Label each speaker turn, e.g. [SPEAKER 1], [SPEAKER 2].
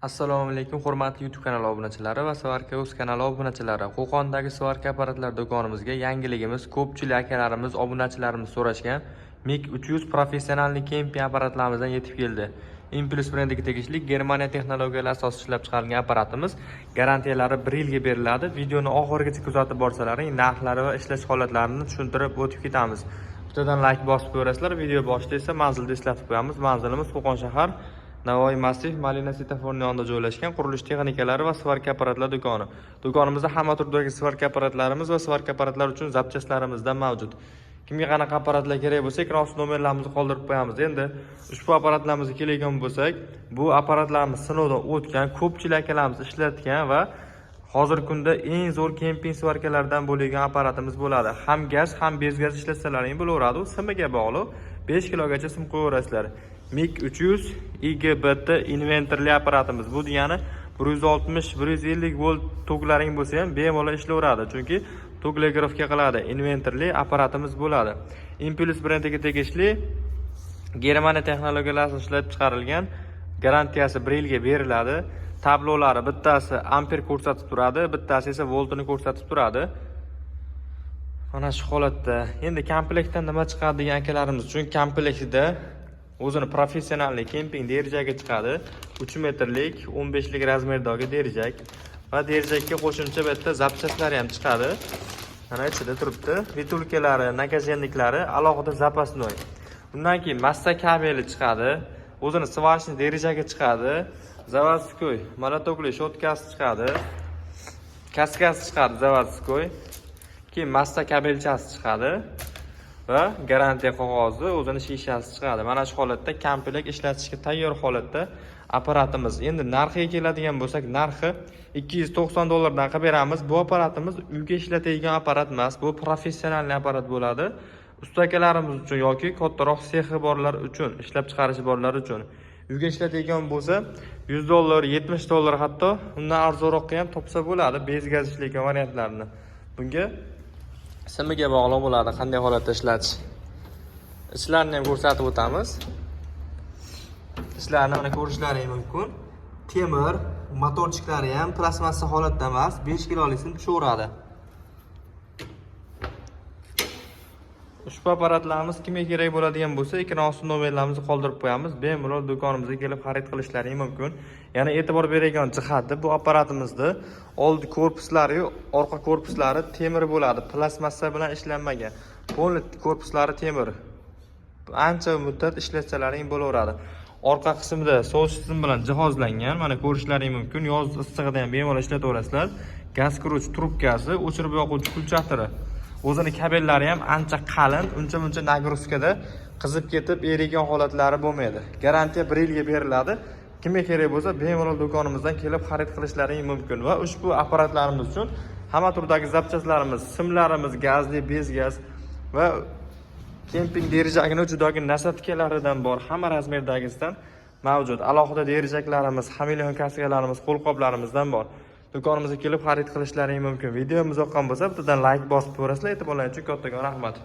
[SPEAKER 1] Assalomu alaykum, hurmatli YouTube kanali obunachilari va Svarka o'z kanali obunachilari. Qo'qondagi Svarka apparatlar do'konimizga yangiligimiz ko'pchilik akalarimiz, obunachilarimiz so'rashgan MiG 300 professionalniy kemping apparatlarimizdan yetib keldi. Impulse brendiga tegishli Germaniya texnologiyalari asosida ishlab chiqarilgan apparatimiz garantiyalari 1 yilga beriladi. Videoni oxirigacha kuzatib borsalaring, narxlari va ishlash holatlarini tushuntirib o'tib ketamiz. Bittadan like bosib ko'rasizlar. Video boshida esa manzilni eslatib qo'yamiz. Manzilimiz Qo'qon shahar Navoiy massив Malina svetoforning yonida joylashgan qurilish texnikalari va svarka apparatlar do'koni. Do'konimizda hamma turdagi svarka apparatlarimiz va svarka apparatlar uchun zapchastlarimizdan mavjud. Kimga qanaqa apparatlar kerak bo'lsa, ekran ostida nomerlarimizni qoldirib qo'yamiz. Endi ushbu apparatlarimizga keladigan bo'lsak, bu apparatlarimiz sinovdan o'tgan, ko'pchilik akalarimiz ishlatgan va hozirgi kunda eng zo'r kemping svarkalardan bo'lgan apparatimiz bo'ladi. Ham gaz, ham bez gaz ishlatsalaring bo'laveradi. U simiga bog'liq 5 kilogacha sim qo'yaverasizlar. MiG 300 IGBT inventorli apparatimiz. Bu degani 160-150 volt toklaring bo'lsa ham bemalol ishlayveradi. Chunki toklagrafka qiladi. Inventorli apparatimiz bo'ladi. Impulse brendiga tegishli Germaniya texnologiyalari ishlab chiqarilgan, garantiyasi 1 yilga beriladi. Tablolari bittasi amper ko'rsatib turadi, bittasi esa voltini ko'rsatib turadi. Mana shu holatda. Endi komplektdan nima chiqadi degan akalarimiz uchun komplektida o'zini professionalniy kemping derajaga chiqadi. 3 metrlik 15 lik razmerdagi derijak va derajakka qo'shimcha bitta zapchastlari ham chiqadi. Mana ichida turibdi. Vitulkalari, nagajenniklari alohida zapasnoy. Undan keyin massa kabeli chiqadi. O'zini svashni derajaga chiqadi. Заводской monotokli shotkasi chiqadi. Kaskasi chiqadi заводской. Keyin massa kabelchasi chiqadi. Va garantiya qog'ozi, o'zini shishasi chiqadi. Mana shu holatda komplekt ishlatishga tayyor holatda apparatimiz. Endi narxiga keladigan bo'lsak, narxi $290 dan qilib beramiz. Bu apparatimiz uyga ishlatadigan apparat emas, bu professional apparat bo'ladi. Ustakalarimiz uchun yoki kattaroq sexi borlar uchun, ishlab chiqarishi borlar uchun. Uyga ishlatadigan bo'lsa, $100, $70 hatto undan arzonroqqa ham topsa bo'ladi, bez gaz ishlaydigan variantlarni. Bunga simiga bog'liq bo'ladi, qanday holatda ishlatish. Ishlarini ham ko'rsatib o'tamiz. Ishlarini mana ko'rishlaring mumkin. Temir, motorchiklari ham plastmassa holatda emas, 5 kilolikni tushaveradi. Ushbu apparatlarimiz kimga kerak bo'ladigan bo'lsa, ekran ostida nomerlarimizni qoldirib qo'yamiz. Bemalol do'konimizga kelib xarid qilishlaring mumkin. Yana e'tibor beradigan jihati, bu apparatimizda old korpuslari, orqa korpuslari temir bo'ladi. Plastmassa bilan ishlanmagan. Polni korpuslari temir. Ancha muddat ishlatsalaring bo'laveradi. Orqa qismida sovush tizim bilan jihozlangan. Mana ko'rishlaring mumkin. Yoz issig'ida ham bemalol ishlataverasizlar. Gaz quruch trubkasi, o'chirib yoquvchi pul chatiri. O'zini kabellari ham ancha qalin, uncha-muncha nagruzkada qizib ketib erigan holatlari bo'lmaydi. Garantiya 1 yilga beriladi. Kimga kerak bo'lsa, bemalol do'konimizdan kelib xarid qilishlaring mumkin va ushbu apparatlarimiz uchun hamma turdagi zapchastlarimiz, simlarimiz, gazli, bez gaz va kemping derajagining uchidagi nasatkalaridan bor, hamma razmerdagisidan mavjud. Alohida derajaklarimiz, hamilyon kaskalarimiz, qo'lqoplarimizdan bor. Do'konimizga kelib xarid qilishlaring mumkin. Videomiz yoqqan bo'lsa, bittadan like bosib ko'rasizlar. E'tiborlaringiz uchun kattakon rahmat.